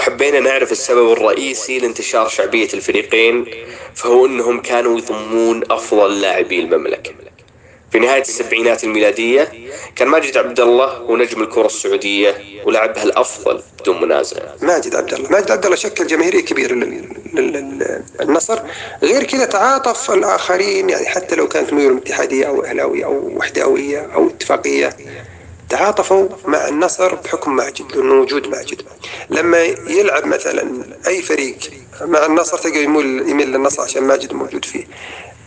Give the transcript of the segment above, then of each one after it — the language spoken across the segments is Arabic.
حبينا نعرف السبب الرئيسي لانتشار شعبية الفريقين، فهو أنهم كانوا يضمون أفضل لاعبي المملكة. في نهاية السبعينات الميلادية كان ماجد عبد الله هو نجم الكرة السعودية ولاعبها الأفضل بدون منازع. ماجد عبد الله شكل جماهيري كبير للنصر. غير كذا تعاطف الآخرين، يعني حتى لو كانت ميولهم اتحادية أو أهلاوية أو وحداوية أو اتفاقية، تعاطفوا مع النصر بحكم ماجد، لأنه وجود ماجد. لما يلعب مثلا أي فريق مع النصر تلقى يميل للنصر عشان ماجد موجود فيه.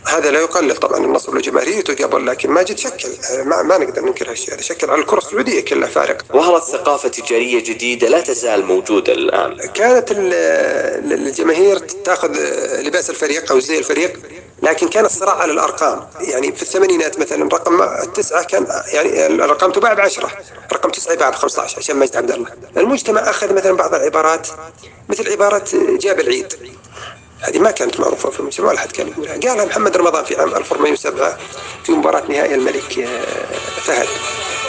هذا لا يقلل طبعا النصر لجماهيريته قبل، لكن ماجد شكل، ما نقدر ننكر هالشيء، هذا شكل على الكرة السعودية كلها فارق. ظهرت ثقافة تجارية جديدة لا تزال موجودة الآن. كانت الجماهير تأخذ لباس الفريق أو زي الفريق، لكن كان الصراع على الأرقام. يعني في الثمانينات مثلا رقم 9 كان، يعني الأرقام تباع ب10، رقم 9 يباع ب15 عشان ماجد عبد الله. المجتمع أخذ مثلا بعض العبارات، مثل عبارة جاب العيد، هذه ما كانت معروفة في المجتمع ولا حد كان يقولها. قالها محمد رمضان في عام 1407 في مباراة نهائي الملك فهد،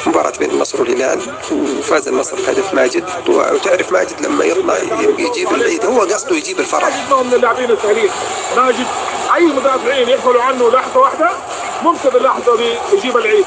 مباراة بين النصر والهلال، وفاز النصر بهدف ماجد. وتعرف ماجد لما يطلع يجيب العيد هو قصده يجيب الفرح. من اللاعبين السهلين ماجد، أي مدافعين يغفلوا عنه لحظة واحدة ممكن اللحظة دي يجيب العيد.